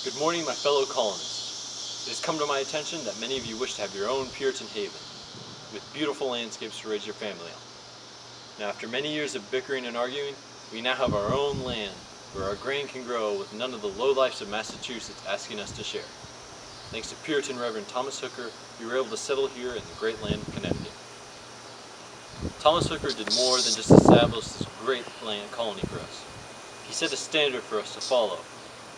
Good morning, my fellow colonists. It has come to my attention that many of you wish to have your own Puritan haven, with beautiful landscapes to raise your family on. Now, after many years of bickering and arguing, we now have our own land where our grain can grow with none of the lowlifes of Massachusetts asking us to share. Thanks to Puritan Reverend Thomas Hooker, we were able to settle here in the great land of Connecticut. Thomas Hooker did more than just establish this great land colony for us. He set a standard for us to follow,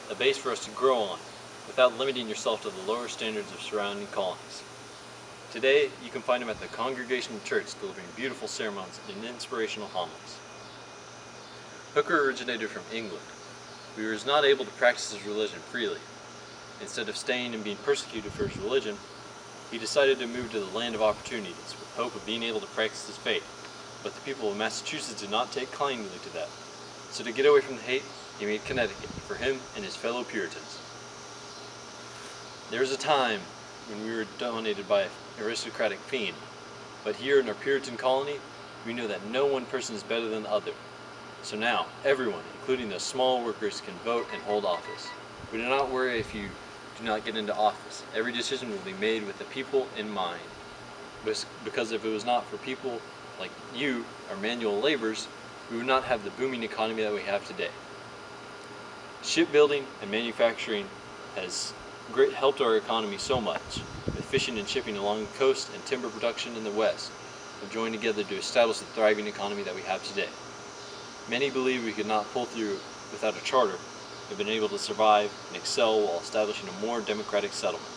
a base for us to grow on, without limiting yourself to the lower standards of surrounding colonies. Today, you can find him at the Congregational Church delivering beautiful sermons and inspirational homilies. Hooker originated from England. He was not able to practice his religion freely. Instead of staying and being persecuted for his religion, he decided to move to the land of opportunities with hope of being able to practice his faith. But the people of Massachusetts did not take kindly to that. So to get away from the hate, he made Connecticut for him and his fellow Puritans. There was a time when we were dominated by an aristocratic fiend, but here in our Puritan colony, we know that no one person is better than the other. So now, everyone, including the small workers, can vote and hold office. We do not worry if you do not get into office. Every decision will be made with the people in mind. Because if it was not for people like you, our manual laborers, we would not have the booming economy that we have today. Shipbuilding and manufacturing has helped our economy so much, with fishing and shipping along the coast and timber production in the west have joined together to establish the thriving economy that we have today. Many believe we could not pull through without a charter, have been able to survive and excel while establishing a more democratic settlement.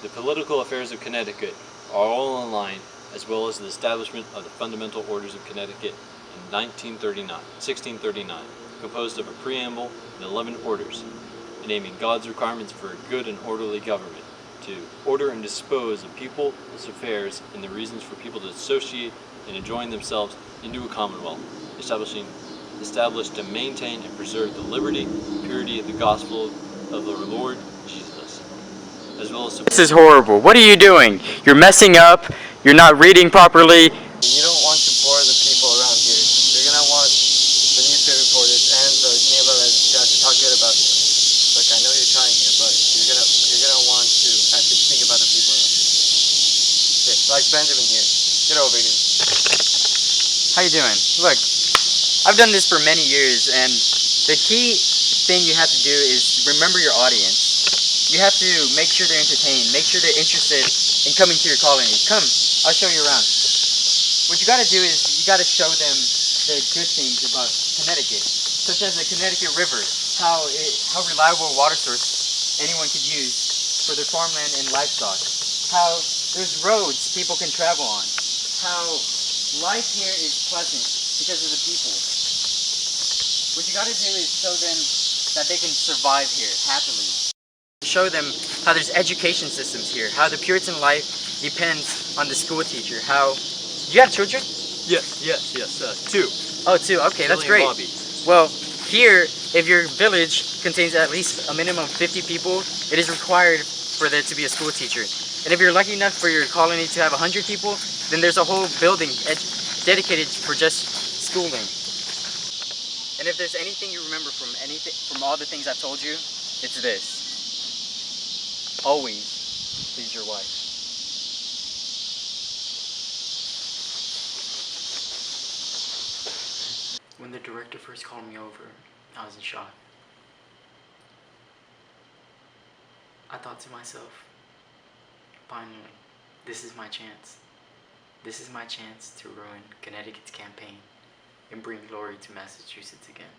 The political affairs of Connecticut are all in line, as well as the establishment of the Fundamental Orders of Connecticut in 1639, composed of a preamble and 11 orders, naming God's requirements for a good and orderly government, to order and dispose of people's affairs, and the reasons for people to associate and enjoin themselves into a commonwealth, established to maintain and preserve the liberty and purity of the gospel of the Lord Jesus, as well as This is horrible. What are you doing? You're messing up. You're not reading properly. You don't want to bore the people around here. You're gonna want the newspaper reporters and the neighborhood to talk good about you. Look, I know you're trying here, but you're gonna want to actually think about the people around you. Okay, like Benjamin here. Get over here. How you doing? Look, I've done this for many years, and the key thing you have to do is remember your audience. You have to make sure they're entertained, make sure they're interested in coming to your colony. Come, I'll show you around. What you gotta do is you gotta show them the good things about Connecticut, such as the Connecticut River, how reliable a water source anyone could use for their farmland and livestock, how there's roads people can travel on, how life here is pleasant because of the people. What you gotta do is show them that they can survive here happily. Show them how there's education systems here, how the Puritan life depends on the school teacher, how... You have children? Yes, 2. Oh, 2, okay, that's great. Bobby. Well, here, if your village contains at least a minimum of 50 people, it is required for there to be a school teacher. And if you're lucky enough for your colony to have 100 people, then there's a whole building dedicated for just schooling. And if there's anything you remember from all the things I've told you, it's this. Always please your wife. When the director first called me over, I was in shock. I thought to myself, finally, this is my chance. This is my chance to ruin Connecticut's campaign and bring glory to Massachusetts again.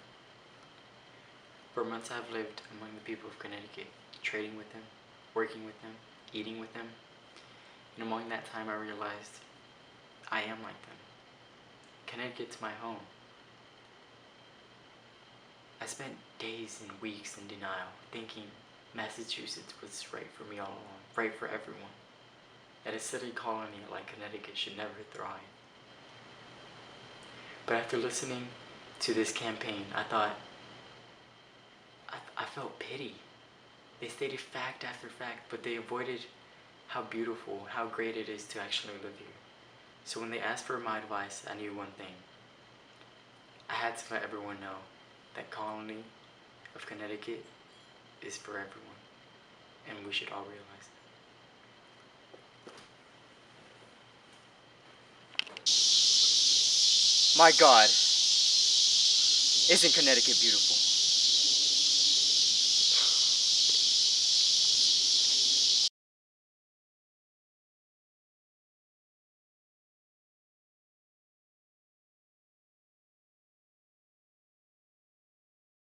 For months I've lived among the people of Connecticut, trading with them, working with them, eating with them, and among that time I realized I am like them. Connecticut's my home. I spent days and weeks in denial, thinking Massachusetts was right for me all along, right for everyone. That a city colony like Connecticut should never thrive. But after listening to this campaign, I thought, I felt pity. They stated fact after fact, but they avoided how beautiful, how great it is to actually live here. So when they asked for my advice, I knew one thing. I had to let everyone know that colony of Connecticut is for everyone, and we should all realize that. My God, isn't Connecticut beautiful?